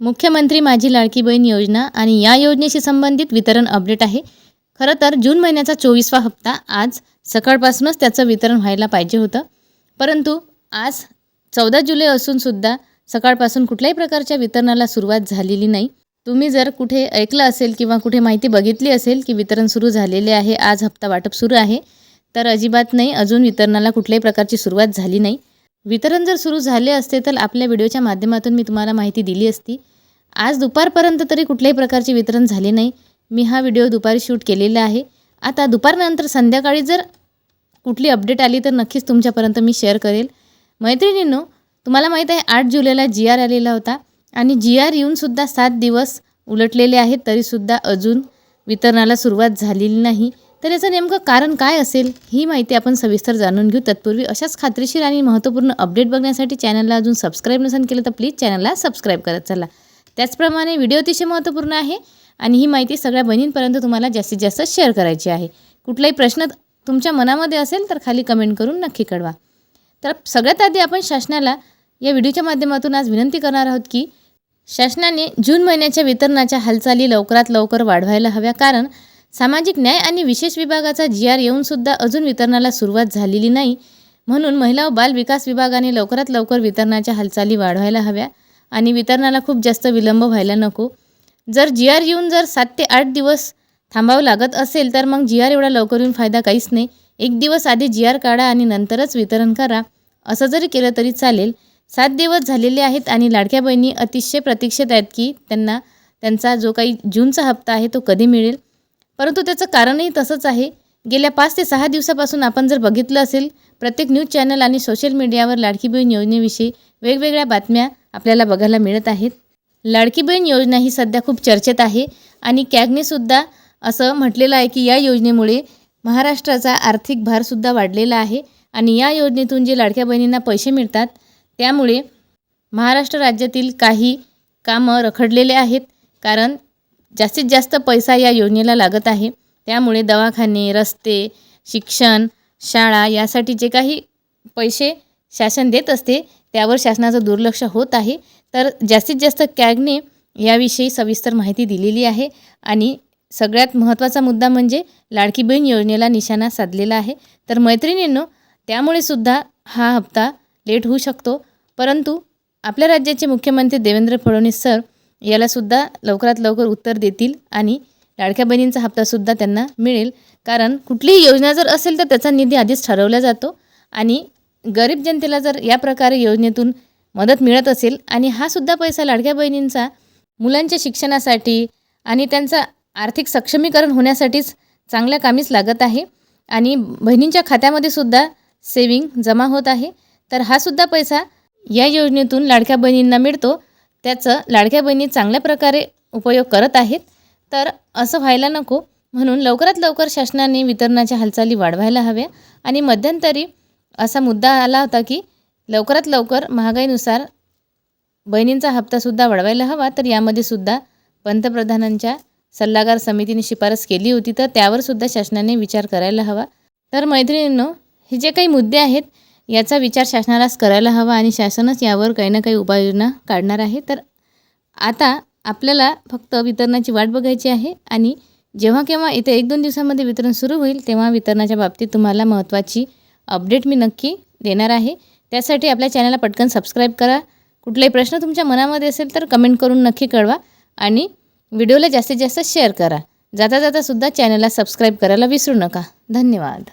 मुख्यमंत्री माझी लाडकी बहीण योजना आणि या योजनेशी संबंधित वितरण अपडेट आहे. खरं तर जून महिन्याचा 24वा हप्ता आज सकाळपासूनच त्याचं वितरण व्हायला पाहिजे होतं. परंतु आज 14 जुलै असूनसुद्धा सकाळपासून कुठल्याही प्रकारच्या वितरणाला सुरुवात झालेली नाही. तुम्ही जर कुठे ऐकलं असेल किंवा कुठे माहिती बघितली असेल की वितरण सुरू झालेले आहे, आज हप्ता वाटप सुरू आहे, तर अजिबात नाही, अजून वितरणाला कुठल्याही प्रकारची सुरुवात झाली नाही. वितरण जर सुरू झाले असते तर आपल्या व्हिडिओच्या माध्यमातून मी तुम्हाला माहिती दिली असती. आज दुपारपर्यंत तरी कुठल्याही प्रकारचे वितरण झाले नाही. मी हा व्हिडिओ दुपारी शूट केलेला आहे. आता दुपारनंतर संध्याकाळी जर कुठली अपडेट आली तर नक्कीच तुमच्यापर्यंत मी शेअर करेल. मैत्रिणींनो, तुम्हाला माहीत आहे 8 जुलैला GR आलेला होता आणि GR येऊनसुद्धा 7 दिवस उलटलेले आहेत, तरीसुद्धा अजून वितरणाला सुरुवात झालेली नाही. तर याचं नेमकं कारण काय असेल ही माहिती आपण सविस्तर जाणून घेऊ. तत्पूर्वी अशाच खात्रीशीर आणि महत्त्वपूर्ण अपडेट बघण्यासाठी चॅनलला अजून सबस्क्राईब नसेल केलं तर प्लीज चॅनलला सबस्क्राईब करत चला. त्याचप्रमाणे व्हिडिओ अतिशय महत्त्वपूर्ण आहे आणि ही माहिती सगळ्या बहिणींपर्यंत तुम्हाला जास्तीत जास्त शेअर करायची आहे. कुठलाही प्रश्न तुमच्या मनामध्ये असेल तर खाली कमेंट करून नक्की कळवा. तर सगळ्यात आधी आपण शासनाला या व्हिडिओच्या माध्यमातून आज विनंती करणार आहोत की शासनाने जून महिन्याच्या वितरणाच्या हालचाली लवकरात लवकर वाढवायला हव्या. कारण सामाजिक न्याय आणि विशेष विभागाचा GR येऊनसुद्धा अजून वितरणाला सुरुवात झालेली नाही. म्हणून महिला व बाल विकास विभागाने लवकरात लवकर वितरणाच्या हालचाली वाढवायला हव्या आणि वितरणाला खूप जास्त विलंब व्हायला नको. जर GR येऊन जर 7 ते 8 दिवस थांबावं लागत असेल तर मग GR एवढा लवकर येऊन फायदा काहीच नाही. 1 दिवस आधी GR काढा आणि नंतरच वितरण करा. असं जरी केलं तरी चालेल. 7 दिवस झालेले आहेत आणि लाडक्या बहिणी अतिशय प्रतीक्षेत आहेत की त्यांचा जो काही जूनचा हप्ता आहे तो कधी मिळेल. परंतु त्याचं कारणही तसंच आहे. गेल्या 5 ते 6 दिवसापासून आपण जर बघितलं असेल प्रत्येक न्यूज चॅनल आणि सोशल मीडियावर लाडकी बहीण योजनेविषयी वेगवेगळ्या बातम्या आपल्याला बघायला मिळत आहेत. लाडकी बहीण योजना ही सध्या खूप चर्चेत आहे आणि कॅगनेसुद्धा असं म्हटलेलं आहे की या योजनेमुळे महाराष्ट्राचा आर्थिक भारसुद्धा वाढलेला आहे आणि या योजनेतून जे लाडक्या बहिणींना पैसे मिळतात त्यामुळे महाराष्ट्र राज्यातील काही कामं रखडलेले आहेत. कारण जास्तीत जास्त पैसा या योजनेला लागत आहे. त्यामुळे दवाखाने, रस्ते, शिक्षण, शाळा यासाठी जे काही पैसे शासन देत असते त्यावर शासनाचं दुर्लक्ष होत आहे. तर जास्तीत जास्त कॅगने याविषयी सविस्तर माहिती दिलेली आहे आणि सगळ्यात महत्त्वाचा मुद्दा म्हणजे लाडकी बहीण योजनेला निशाणा साधलेला आहे. तर मैत्रिणींनो, त्यामुळे सुद्धा हा हप्ता लेट होऊ शकतो. परंतु आपल्या राज्याचे मुख्यमंत्री देवेंद्र फडणवीस सर यालासुद्धा लवकरात लवकर उत्तर देतील आणि लाडक्या बहिणींचा हप्तासुद्धा त्यांना मिळेल. कारण कुठलीही योजना जर असेल तर त्याचा निधी आधीच ठरवला जातो आणि गरीब जनतेला जर या प्रकारे योजनेतून मदत मिळत असेल आणि हा सुद्धा पैसा लाडक्या बहिणींचा मुलांच्या शिक्षणासाठी आणि त्यांचा आर्थिक सक्षमीकरण होण्यासाठीच चांगल्या कामीच लागत आहे आणि बहिणींच्या खात्यामध्ये सुद्धा सेविंग जमा होत आहे. तर हा सुद्धा पैसा या योजनेतून लाडक्या बहिणींना मिळतो. त्याचं लाडक्या बहिणी चांगल्या प्रकारे उपयोग करत आहेत. तर असं व्हायला नको म्हणून लवकरात लवकर शासनाने वितरणाच्या हालचाली वाढवायला हव्या. आणि मध्यंतरी असा मुद्दा आला होता की लवकरात लवकर महागाईनुसार बहिणींचा हप्तासुद्धा वाढवायला हवा. तर यामध्ये सुद्धा पंतप्रधानांच्या सल्लागार समितीने शिफारस केली होती. तर त्यावरसुद्धा शासनाने विचार करायला हवा. तर मैत्रिणींनो, हे जे काही मुद्दे आहेत याचा विचार शासनालाच करायला हवा आणि शासनच यावर काही ना काही उपाययोजना काढणार आहे. तर आता आपल्याला फक्त वितरणाची वाट बघायची आहे आणि जेव्हा केव्हा इथे 1-2 दिवसांमध्ये वितरण सुरू होईल तेव्हा वितरणाच्या बाबतीत तुम्हाला महत्त्वाची अपडेट मी नक्की देणार आहे. त्यासाठी आपल्या चॅनलला पटकन सबस्क्राईब करा. कुठलाही प्रश्न तुमच्या मनामध्ये असेल तर कमेंट करून नक्की कळवा आणि व्हिडिओला जास्तीत जास्त शेअर करा. जाता जाता सुद्धा चॅनलला सबस्क्राईब करायला विसरू नका. धन्यवाद.